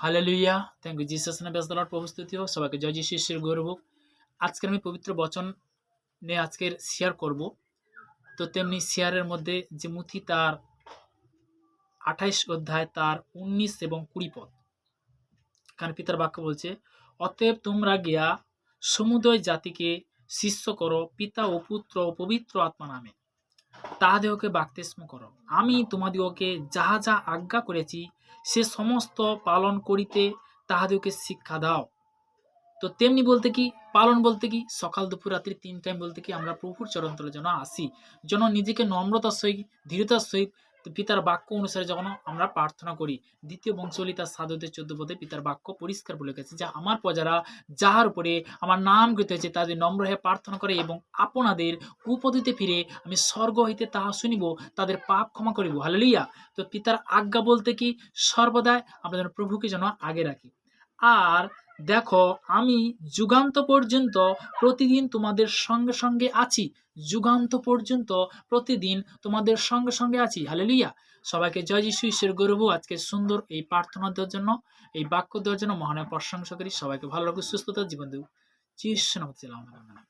Hallelujah, thank you Jesus নামে praise the Lord, প্রভু স্তুতি হোক। সবাইকে জয় যিশু খ্রিস্টের গৌরব হোক। আজকে আমি পবিত্র বচন নিয়ে আজকের শেয়ার করব। তো তেমনি শেয়ারের মধ্যে যে মুথি তার 28 অধ্যায় তার 19 এবং 20 পদ, কারণ পিতার বাক্য বলছে, অতএব তোমরা গিয়া সমুদয় জাতিকে শিষ্য করো, পিতা ও পুত্র ও পবিত্র আত্মা নামে, তাহাদিগকে বাপ্তিস্ম করো। আমি তোমাদিগকে যাহা যা আজ্ঞা করেছি সে সমস্ত পালন করিতে তাহাদিগকে শিক্ষা দাও। তো তেমনি বলতে কি, পালন বলতে কি, সকাল দুপুর রাত্রি 3 টাইম বলতে কি, আমরা প্রভুর চরণতলে যেন আসি, যেন নিজেকে নম্রতার সহিত ধীরতার সহিত পিতার বাক্য অনুসারে যখন আমরা প্রার্থনা করি। দ্বিতীয় বংশাবলী তার 7 অধ্যায় 14 পদে পিতার বাক্য পরিষ্কার বলে গেছে যে, আমার প্রজারা যাহার উপরে আমার নাম কৃত হয়েছে তাদের নম্র হয়ে প্রার্থনা করে এবং আপনাদের কুপদ্ধতিতে ফিরে আমি স্বর্গ হইতে তাহা শুনিব, তাদের পাপ ক্ষমা করিব। হালেলুয়া। তো পিতার আজ্ঞা বলতে কি, সর্বদাই আমরা যেন প্রভুকে যেন আগে রাখি। আর দেখো, আমি যুগান্ত পর্যন্ত প্রতিদিন তোমাদের সঙ্গে সঙ্গে আছি। যুগান্ত পর্যন্ত প্রতিদিন তোমাদের সঙ্গে সঙ্গে আছি। হালেলুয়া। সবাইকে জয় যিশু, ঈশ্বর গৌরব। আজকে সুন্দর এই প্রার্থনা দেওয়ার জন্য, এই বাক্য দেওয়ার জন্য মহানের প্রশংসা করি। সবাইকে ভালো রাখুক, সুস্থতার জীবন দেব। যিশু নামে।